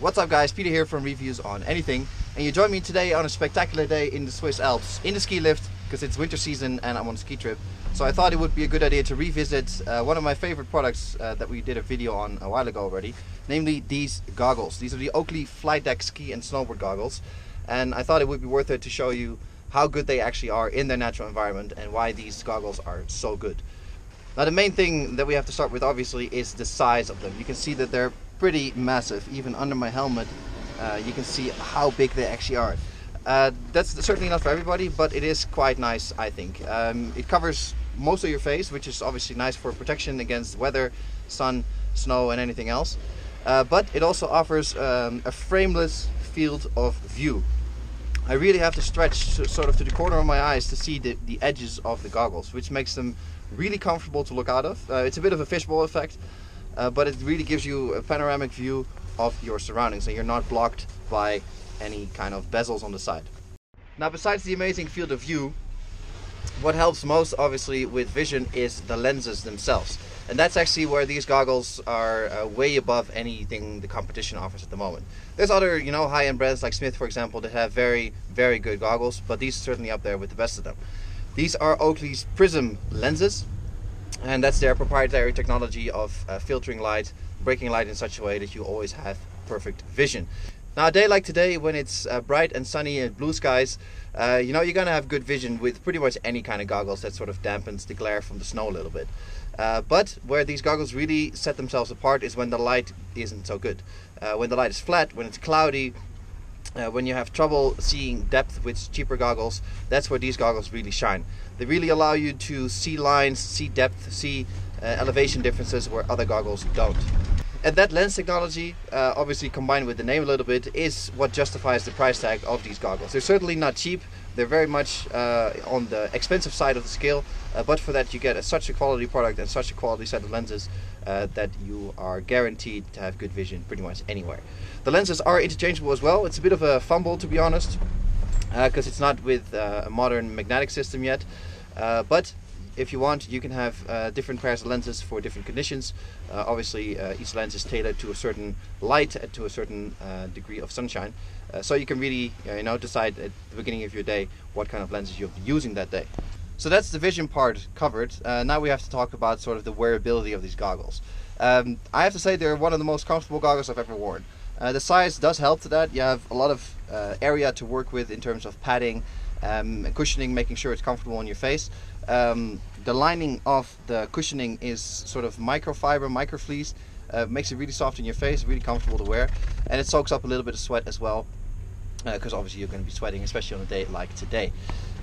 What's up guys, Peter here from Reviews on Anything, and you join me today on a spectacular day in the Swiss Alps, in the ski lift, because it's winter season and I'm on a ski trip. So I thought it would be a good idea to revisit one of my favorite products that we did a video on a while ago already, namely these goggles. These are the OAKLEY Flightdeck ski and snowboard goggles, and I thought it would be worth it to show you how good they actually are in their natural environment and why these goggles are so good. Now the main thing that we have to start with obviously is the size of them. You can see that they're pretty massive. Even under my helmet you can see how big they actually are. That's certainly not for everybody, but it is quite nice, I think. It covers most of your face, which is obviously nice for protection against weather, sun, snow and anything else, but it also offers a frameless field of view. I really have to stretch sort of to the corner of my eyes to see the edges of the goggles, which makes them really comfortable to look out of. It's a bit of a fishbowl effect, but it really gives you a panoramic view of your surroundings and you're not blocked by any kind of bezels on the side. Now, besides the amazing field of view, what helps most obviously with vision is the lenses themselves, and that's actually where these goggles are way above anything the competition offers at the moment. There's other, high-end brands like Smith, for example, that have very, very good goggles, but these are certainly up there with the best of them. These are Oakley's Prism lenses, and that's their proprietary technology of filtering light, breaking light in such a way that you always have perfect vision. Now, a day like today, when it's bright and sunny and blue skies, you're gonna have good vision with pretty much any kind of goggles that sort of dampens the glare from the snow a little bit. But where these goggles really set themselves apart is when the light isn't so good. When the light is flat, when it's cloudy, when you have trouble seeing depth with cheaper goggles, that's where these goggles really shine. They really allow you to see lines, see depth, see elevation differences where other goggles don't. And that lens technology, obviously combined with the name a little bit, is what justifies the price tag of these goggles. They're certainly not cheap. They're very much on the expensive side of the scale, but for that you get such a quality product and such a quality set of lenses that you are guaranteed to have good vision pretty much anywhere. The lenses are interchangeable as well. It's a bit of a fumble, to be honest, because it's not with a modern magnetic system yet, but if you want, you can have different pairs of lenses for different conditions. Obviously, each lens is tailored to a certain light, to a certain degree of sunshine. So you can really, decide at the beginning of your day what kind of lenses you'll be using that day. So that's the vision part covered. Now we have to talk about sort of the wearability of these goggles. I have to say they're one of the most comfortable goggles I've ever worn. The size does help to that. You have a lot of area to work with in terms of padding, cushioning, making sure it's comfortable on your face. The lining of the cushioning is sort of microfiber, microfleece, makes it really soft in your face, really comfortable to wear, and it soaks up a little bit of sweat as well, because obviously you're going to be sweating, especially on a day like today.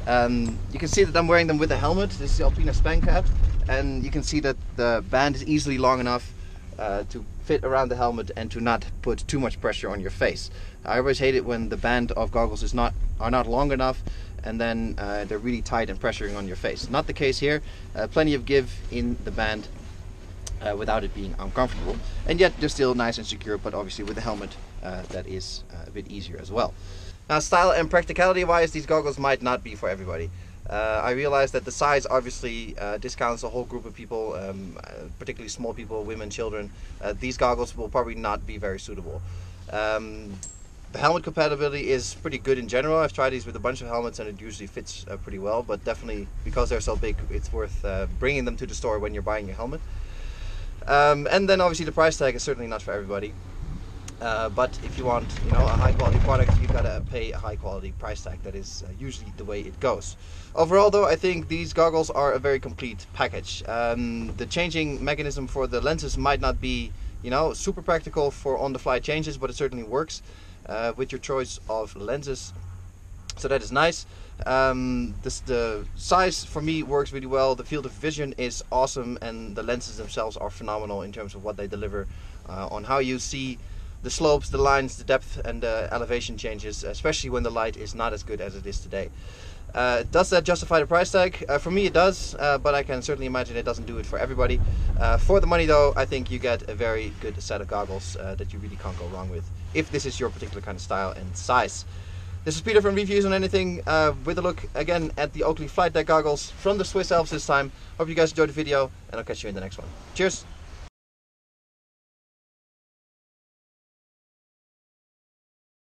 You can see that I'm wearing them with a helmet. This is the Alpina Span cap, and you can see that the band is easily long enough to fit around the helmet and to not put too much pressure on your face. I always hate it when the band of goggles are not long enough and then they're really tight and pressuring on your face. Not the case here. Plenty of give in the band without it being uncomfortable, and yet they're still nice and secure, but obviously with the helmet that is a bit easier as well. Now, style and practicality wise, these goggles might not be for everybody. I realize that the size obviously discounts a whole group of people, particularly small people, women, children. These goggles will probably not be very suitable. The helmet compatibility is pretty good in general. I've tried these with a bunch of helmets and it usually fits pretty well, but definitely because they're so big, it's worth bringing them to the store when you're buying your helmet. And then obviously the price tag is certainly not for everybody. But if you want, a high quality product, you've got to pay a high quality price tag. That is usually the way it goes. Overall though, I think these goggles are a very complete package. The changing mechanism for the lenses might not be, super practical for on-the-fly changes, but it certainly works with your choice of lenses. So that is nice. The size for me works really well. The field of vision is awesome, and the lenses themselves are phenomenal in terms of what they deliver on how you see the slopes, the lines, the depth and the elevation changes, especially when the light is not as good as it is today. Does that justify the price tag? For me it does, but I can certainly imagine it doesn't do it for everybody. For the money though, I think you get a very good set of goggles that you really can't go wrong with, if this is your particular kind of style and size. This is Peter from Reviews on Anything, with a look again at the OAKLEY Flightdeck Goggles from the Swiss Alps this time. Hope you guys enjoyed the video, and I'll catch you in the next one. Cheers!